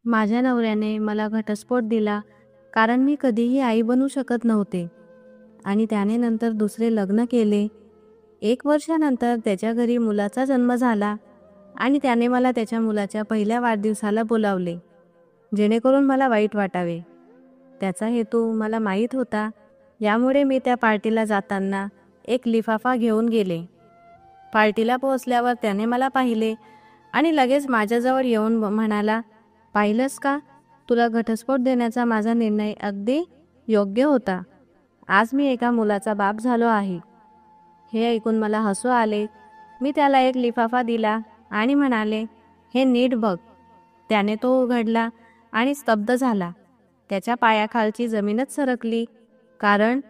माझ्या नवऱ्याने मला घटस्फोट दिला कारण मी कधीही आई बनू शकत नव्हते आणि त्याने नंतर दुसरे लग्न केले. 1 वर्षानंतर त्याच्या घरी मुलाचा जन्म झाला आणि त्याने मला त्याच्या मुलाच्या पहिल्या वाढदिवसाला बोलावले, जेणेकरून मला वाईट वाटावे. त्याचा हेतू मला माहीत होता. यामुळे मी त्या पार्टीला जाताना एक लिफाफा घेऊन गेले. पार्टीला पोहोचल्यावर त्याने मला पाहिले आणि लगेच माझ्याजवळ येऊन म्हणाला, "पाहिलंस का? तुला घटस्फोट देण्याचा माझा निर्णय अगदी योग्य होता. आज मी एका मुलाचा बाप झालो आहे." हे ऐकून मला हसू आले. मी त्याला एक लिफाफा दिला आणि म्हणाले, "हे नीट बघ." त्याने तो उघडला आणि स्तब्ध झाला. त्याच्या पायाखालची जमीनच सरकली. कारण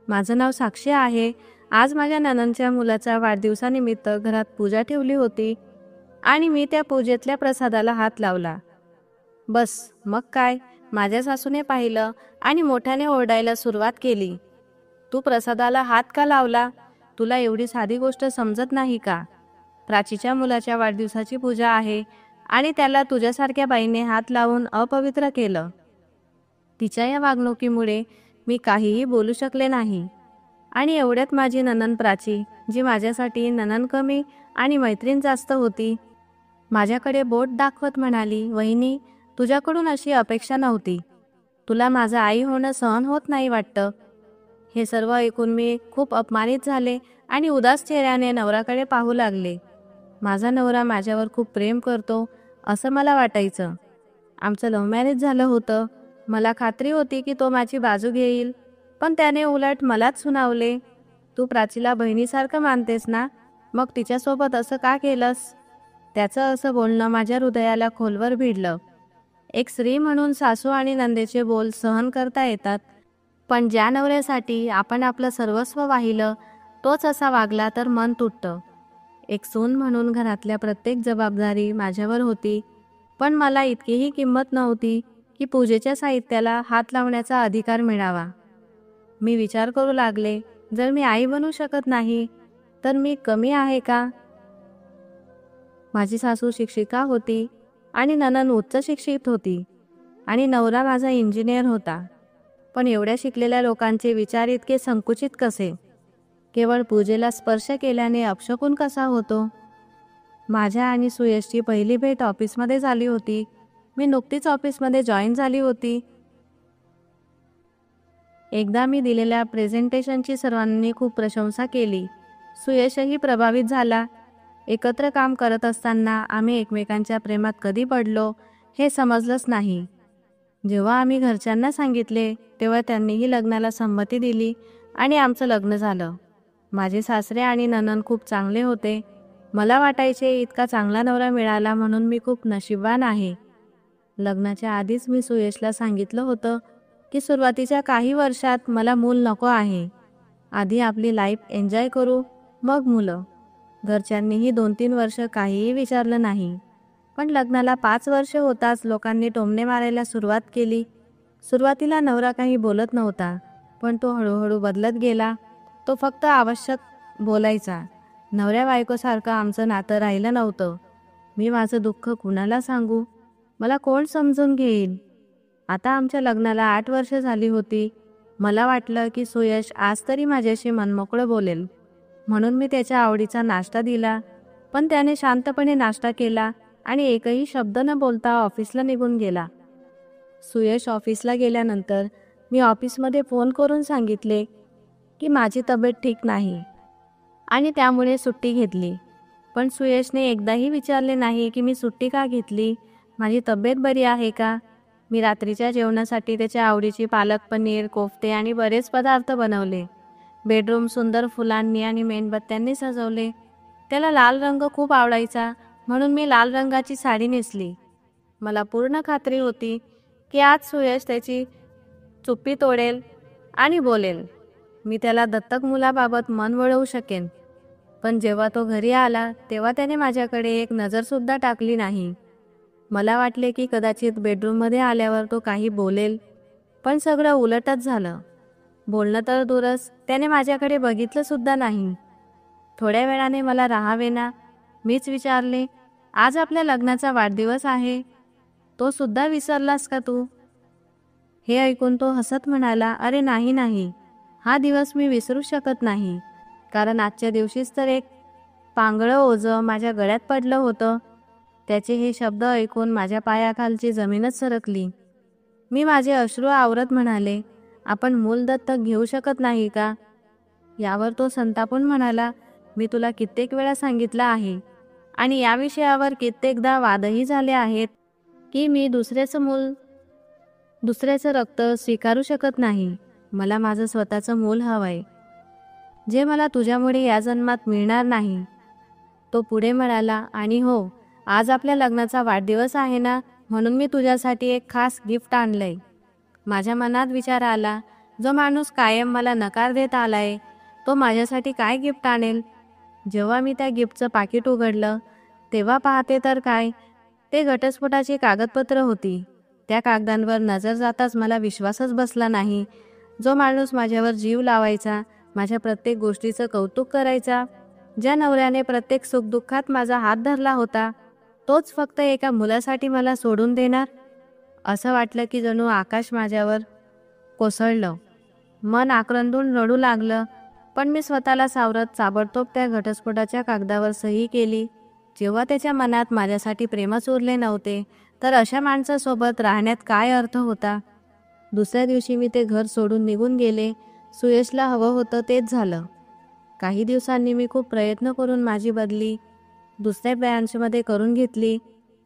माझं नाव साक्षी आहे. आज माझ्या नणंदच्या मुलाच्या वाढदिवसानिमित्त घरात पूजा ठेवली होती आणि मी त्या पूजेतल्या प्रसादाला हात लावला. बस, मग काय, माझ्या सासूने पाहिलं आणि मोठ्याने ओरडायला सुरुवात केली, "तू प्रसादाला हात का लावला? तुला एवढी साधी गोष्ट समजत नाही का? प्राचीच्या मुलाच्या वाढदिवसाची पूजा आहे आणि त्याला तुझ्यासारख्या बाईने हात लावून अपवित्र केलं." तिच्या या वागणुकीमुळे मी काहीही बोलू शकले नाही आणि एवढ्यात माझी नणंद प्राची, जी माझ्यासाठी नणंद कमी आणि मैत्रीण जास्त होती, माझ्याकडे बोट दाखवत म्हणाली, "वहिनी, तुझ्याकडून अशी अपेक्षा नव्हती. तुला माझं आई होणं सहन होत नाही वाटतं." हे सर्व ऐकून मी खूप अपमानित झाले आणि उदास चेहऱ्याने नवऱ्याकडे पाहू लागले. माझा नवरा माझ्यावर खूप प्रेम करतो असं मला वाटायचं. आमचं लव्ह मॅरेज झालं होतं. मला खात्री होती की तो माझी बाजू घेईल, पण त्याने उलट मलाच सुनावले. "तू प्राचीला बहिणीसारखं मानतेस ना? मग तिच्यासोबत असं का केलंस?" त्याचं असं बोलणं माझ्या हृदयाला खोलवर भिडलं. एक स्त्री म्हणून सासू आणि नंदेचे बोल सहन करता येतात, पण ज्या नवऱ्यासाठी आपण आपलं सर्वस्व वाहिलं तोच असा वागला तर मन तुटतं. एक सून म्हणून घरातल्या प्रत्येक जबाबदारी माझ्यावर होती, पण मला इतकीही किंमत नव्हती की पूजेच्या साहित्याला हात लावण्याचा अधिकार मिळावा. मी विचार करू लागले, जर मी आई बनू शकत नाही तर मी कमी आहे का? माझी सासू शिक्षिका होती आणि नणंद उच्च शिक्षित होती आणि नवरा माझा इंजिनियर होता. पण एवढ्या शिकलेल्या लोकांचे विचार इतके संकुचित कसे? केवळ पूजेला स्पर्श केल्याने अपशकुन कसा होतो? माझ्या आणि सुयशची पहिली भेट ऑफिसमध्ये झाली होती. मी नुकतीच ऑफिसमध्ये जॉईन झाली होती. एकदा मी दिलेल्या प्रेझेंटेशनची सर्वांनी खूप प्रशंसा केली. सुयशही प्रभावित झाला. एकत्र काम करत असताना आम्ही एकमेकांच्या प्रेमात कधी पडलो हे समजलंच नाही. जेव्हा आम्ही घरच्यांना सांगितले तेव्हा त्यांनीही लग्नाला संमती दिली आणि आमचं लग्न झालं. माझे सासरे आणि नणंद खूप चांगले होते. मला वाटायचे इतका चांगला नवरा मिळाला म्हणून मी खूप नशीबवान आहे. लग्नाच्या आधीच मी सुयशला सांगितलं होतं की सुरुवातीच्या काही वर्षात मला मूल नको आहे. आधी आपली लाईफ एन्जॉय करू, मग मुलं. घरच्यांनीही 2-3 वर्ष काहीही विचारलं नाही. पण लग्नाला 5 वर्ष होताच लोकांनी टोमणे मारायला सुरुवात केली. सुरुवातीला नवरा काही बोलत नव्हता, पण तो हळूहळू बदलत गेला. तो फक्त आवश्यक बोलायचा. नवऱ्या बायकोसारखं आमचं नातं राहिलं नव्हतं. मी माझं दुःख कुणाला सांगू? मला कोण समजून घेईल? आता आमच्या लग्नाला 8 वर्ष झाली होती. मला वाटलं की सुयश आज तरी माझ्याशी मनमोकळं बोलेल, म्हणून मी त्याच्या आवडीचा नाश्ता दिला. पण त्याने शांतपणे नाश्ता केला आणि एकही शब्द न बोलता ऑफिसला निघून गेला. सुयश ऑफिसला गेल्यानंतर मी ऑफिसमध्ये फोन करून सांगितले की माझी तब्येत ठीक नाही आणि त्यामुळे सुट्टी घेतली. पण सुयशने एकदाही विचारले नाही की मी सुट्टी का घेतली, माझी तब्येत बरी आहे का. मी रात्रीच्या जेवणासाठी त्याच्या आवडीची पालक पनीर, कोफ्ते आणि बरेच पदार्थ बनवले. बेडरूम सुंदर फुलांनी आणि मेणबत्त्यांनी सजवले. त्याला लाल रंग खूप आवडायचा, म्हणून मी लाल रंगाची साडी नेसली. मला पूर्ण खात्री होती की आज सुयश त्याची चुप्पी तोडेल आणि बोलेल. मी त्याला दत्तक मुलाबाबत मन वळवू शकेन. पण जेव्हा तो घरी आला तेव्हा त्याने माझ्याकडे एक नजरसुद्धा टाकली नाही. मला वाटले की कदाचित बेडरूममध्ये आल्यावर तो काही बोलेल, पण सगळं उलटच झालं. बोलणं तर दूरच, त्याने माझ्याकडे बघितलं सुद्धा नाही. थोड्या वेळाने मला राहावेना. मीच विचारले, "आज आपल्या लग्नाचा वाढदिवस आहे. तो सुद्धा विसरलास का तू? हे ऐकून तो हसत म्हणाला, अरे नाही नाही, हा दिवस मी विसरू शकत नाही, कारण आजच्या दिवशीच तर एक पांगळं ओझं माझ्या गळ्यात पडलं होतं. त्याचे हे शब्द ऐकून माझ्या पायाखालची जमीनच सरकली. मी माझे अश्रू आवरत म्हणाले, आपण मूल दत्तक घेऊ शकत नाही का? यावर तो संतापून म्हणाला, मी तुला कित्येक वेळा सांगितलं आहे आणि या विषयावर कित्येकदा वादही झाले आहेत की मी दुसऱ्याचं रक्त स्वीकारू शकत नाही. मला माझं स्वतःचं मूल हवंय, जे मला तुझ्यामुळे या जन्मात मिळणार नाही. तो पुढे म्हणाला, आणि हो, आज आपल्या लग्नाचा वाढदिवस आहे ना, म्हणून मी तुझ्यासाठी एक खास गिफ्ट आणलंय. माझ्या मनात विचार आला, जो माणूस कायम मला नकार देत आलाय, तो माझ्यासाठी काय गिफ्ट आणेल? जेव्हा मी त्या गिफ्टचं पाकिट उघडलं, तेव्हा पाहते तर काय, ते घटस्फोटाची कागदपत्र होती. त्या कागदांवर नजर जाताच मला विश्वासच बसला नाही. जो माणूस माझ्यावर जीव लावायचा, माझ्या प्रत्येक गोष्टीचं कौतुक करायचा, ज्या नवऱ्याने प्रत्येक सुखदुःखात माझा हात धरला होता, तोच फक्त एका मुलासाठी मला सोडून देणार? असं वाटलं की जणू आकाश माझ्यावर कोसळलं. मन आक्रंदून रडू लागलं, पण मी स्वतःला सावरत ताबडतोब त्या घटस्फोटाच्या कागदावर सही केली. जेव्हा त्याच्या मनात माझ्यासाठी प्रेमच उरले नव्हते, तर अशा माणसासोबत राहण्यात काय अर्थ होता? दुसऱ्या दिवशी मी ते घर सोडून निघून गेले. सुयशला हवं होतं तेच झालं. काही दिवसांनी मी खूप प्रयत्न करून माझी बदली दुसऱ्या ब्रँचमध्ये करून घेतली,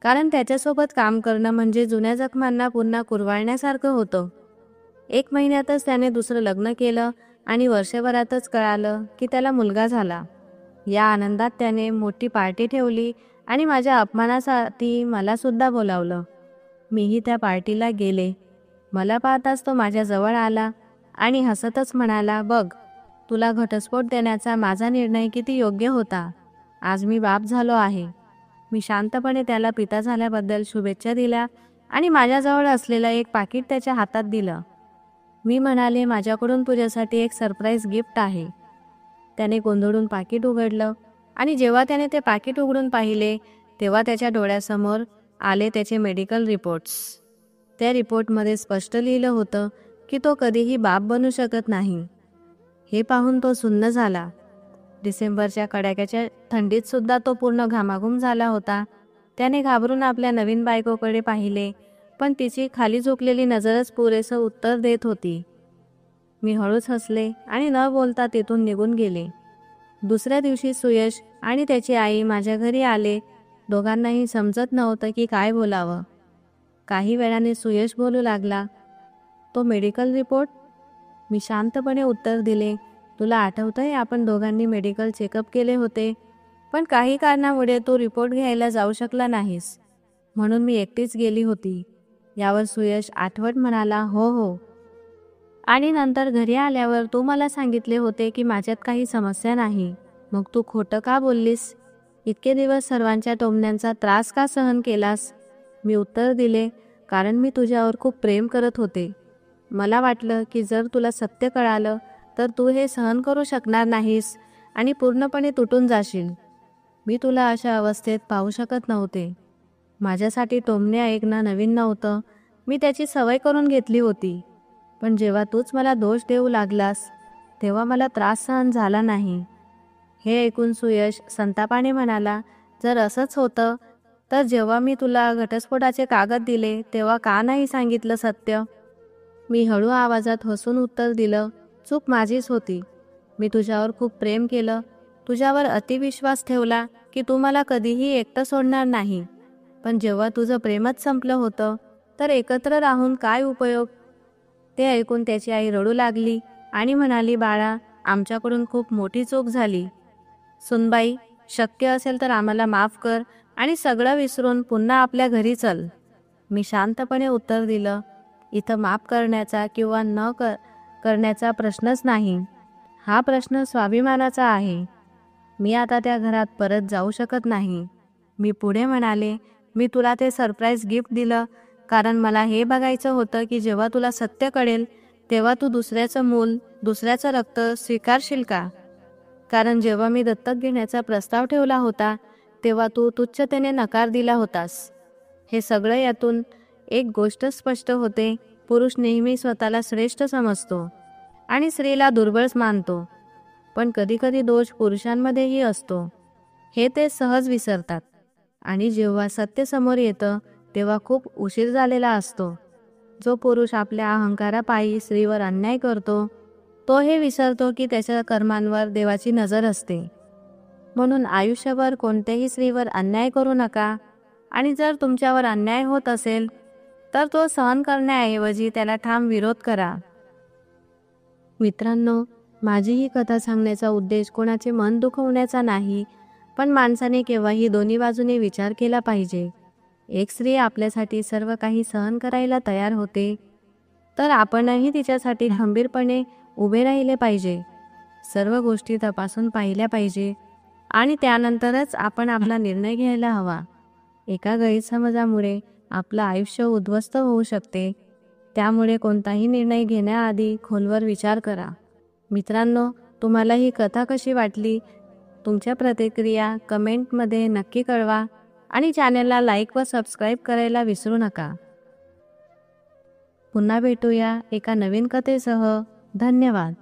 कारण त्याच्यासोबत काम करणं म्हणजे जुन्या जखमांना पुन्हा कुरवाळण्यासारखं होतं. 1 महिन्यातच त्याने दुसरं लग्न केलं आणि वर्षभरातच कळालं की त्याला मुलगा झाला. या आनंदात त्याने मोठी पार्टी ठेवली आणि माझ्या अपमानासाठी मला सुद्धा बोलावलं. मीही त्या पार्टीला गेले. मला पाहताच तो माझ्याजवळ आला आणि हसतच म्हणाला, बघ, तुला घटस्फोट देण्याचा माझा निर्णय किती योग्य होता. आज मी बाप झालो आहे. मी शांतपणे त्याला पिता झाल्याबद्दल शुभेच्छा दिल्या आणि माझ्याजवळ असलेलं एक पाकिट त्याच्या हातात दिलं. मी म्हणाले, माझ्याकडून तुझ्यासाठी एक सरप्राईज गिफ्ट आहे. त्याने गोंधळून पाकिट उघडलं आणि जेव्हा त्याने ते पाकिट उघडून पाहिले, तेव्हा त्याच्या डोळ्यासमोर आले त्याचे मेडिकल रिपोर्ट्स. त्या रिपोर्टमध्ये स्पष्ट लिहिलं होतं की तो कधीही बाप बनू शकत नाही. हे पाहून तो सुन्न झाला. डिसेंबरच्या कडाक्याच्या थंडीत सुद्धा तो पूर्ण घामाघूम झाला होता. त्याने घाबरून आपल्या नवीन बायकोकडे पाहिले, पण तिची खाली झुकलेली नजरच पुरेसं उत्तर देत होती. मी हळूच हसले आणि न बोलता तिथून निघून गेले. दुसऱ्या दिवशी सुयश आणि त्याची आई माझ्या घरी आले. दोघांनाही समजत नव्हतं की काय बोलावं. काही वेळाने सुयश बोलू लागला, तो मेडिकल रिपोर्ट? मी शांतपणे उत्तर दिले, तुला आठवतंय आपण दोघांनी मेडिकल चेकअप केले होते, पण काही कारणामुळे तो रिपोर्ट घ्यायला जाऊ शकला नाहीस, म्हणून मी एकटीच गेली होती. यावर सुयश आठवत म्हणाला, हो हो, आणि नंतर घरी आल्यावर तू मला सांगितले होते की माझ्यात काही समस्या नाही. मग तू खोटं का बोललीस? इतके दिवस सर्वांच्या टोमण्यांचा त्रास का सहन केलास? मी उत्तर दिले, कारण मी तुझ्यावर खूप प्रेम करत होते. मला वाटलं की जर तुला सत्य कळालं तर तू हे सहन करू शकणार नाहीस आणि पूर्णपणे तुटून जाशील. मी तुला अशा अवस्थेत पाहू शकत नव्हते. माझ्यासाठी टोमणे ऐकणं नवीन नव्हतं. मी त्याची सवय करून घेतली होती. पण जेव्हा तूच मला दोष देऊ लागलास, तेव्हा मला त्रास सहन झाला नाही. हे ऐकून सुयश संतापाने म्हणाला, जर असंच होतं तर जेव्हा मी तुला घटस्फोटाचे कागद दिले तेव्हा का नाही सांगितलं सत्य? मी हळू आवाजात हसून उत्तर दिलं, चूक माझीच होती. मी तुझ्यावर खूप प्रेम केलं, तुझ्यावर अतिविश्वास ठेवला की तू मला कधीही एकटं सोडणार नाही. पण जेव्हा तुझं प्रेमच संपलं होतं तर एकत्र राहून काय उपयोग? ते ऐकून त्याची आई रडू लागली आणि म्हणाली, बाळा, आमच्याकडून खूप मोठी चूक झाली. सुनबाई, शक्य असेल तर आम्हाला माफ कर आणि सगळं विसरून पुन्हा आपल्या घरी चल. मी शांतपणे उत्तर दिलं, इथं माफ करण्याचा किंवा न करण्याचा प्रश्नच नाही. हा प्रश्न स्वाभिमानाचा आहे. मी आता त्या घरात परत जाऊ शकत नाही. मी पुढे म्हणाले, मी तुला ते सरप्राईज गिफ्ट दिलं कारण मला हे बघायचं होतं की जेव्हा तुला सत्य कळेल तेव्हा तू दुसऱ्याचं मूल, दुसऱ्याचं रक्त स्वीकारशील का? कारण जेव्हा मी दत्तक घेण्याचा प्रस्ताव ठेवला होता तेव्हा तू तुच्छतेने नकार दिला होतास. हे सगळं यातून एक गोष्ट स्पष्ट होते, पुरुष नेहमी स्वतःला श्रेष्ठ समजतो आणि स्त्रीला दुर्बळ मानतो. पण कधीकधी दोष पुरुषांमध्येही असतो, हे ते सहज विसरतात. आणि जेव्हा सत्य समोर येतं तेव्हा खूप उशीर झालेला असतो. जो पुरुष आपल्या अहंकारापायी स्त्रीवर अन्याय करतो, तो हे विसरतो की त्याच्या कर्मांवर देवाची नजर असते. म्हणून आयुष्यभर कोणत्याही स्त्रीवर अन्याय करू नका. आणि जर तुमच्यावर अन्याय होत असेल तर तो सहन करण्याऐवजी त्याला ठाम विरोध करा. मित्रांनो, माझी ही कथा सांगण्याचा उद्देश कोणाचे मन दुखवण्याचा नाही, पण माणसाने केव्हाही दोन्ही बाजूने विचार केला पाहिजे. एक स्त्री आपल्यासाठी सर्व काही सहन करायला तयार होते, तर आपणही तिच्यासाठी खंबीरपणे उभे राहिले पाहिजे. सर्व गोष्टी तपासून पाहिल्या पाहिजे आणि त्यानंतरच आपण आपला निर्णय घ्यायला हवा. एका गैरसमजामुळे आपलं आयुष्य उद्ध्वस्त होऊ शकते. त्यामुळे कोणताही निर्णय घेण्याआधी खोलवर विचार करा. मित्रांनो, तुम्हाला ही कथा कशी वाटली? तुमच्या प्रतिक्रिया कमेंटमध्ये नक्की कळवा आणि चॅनलला लाईक व सबस्क्राईब करायला विसरू नका. पुन्हा भेटूया एका नवीन कथेसह. धन्यवाद.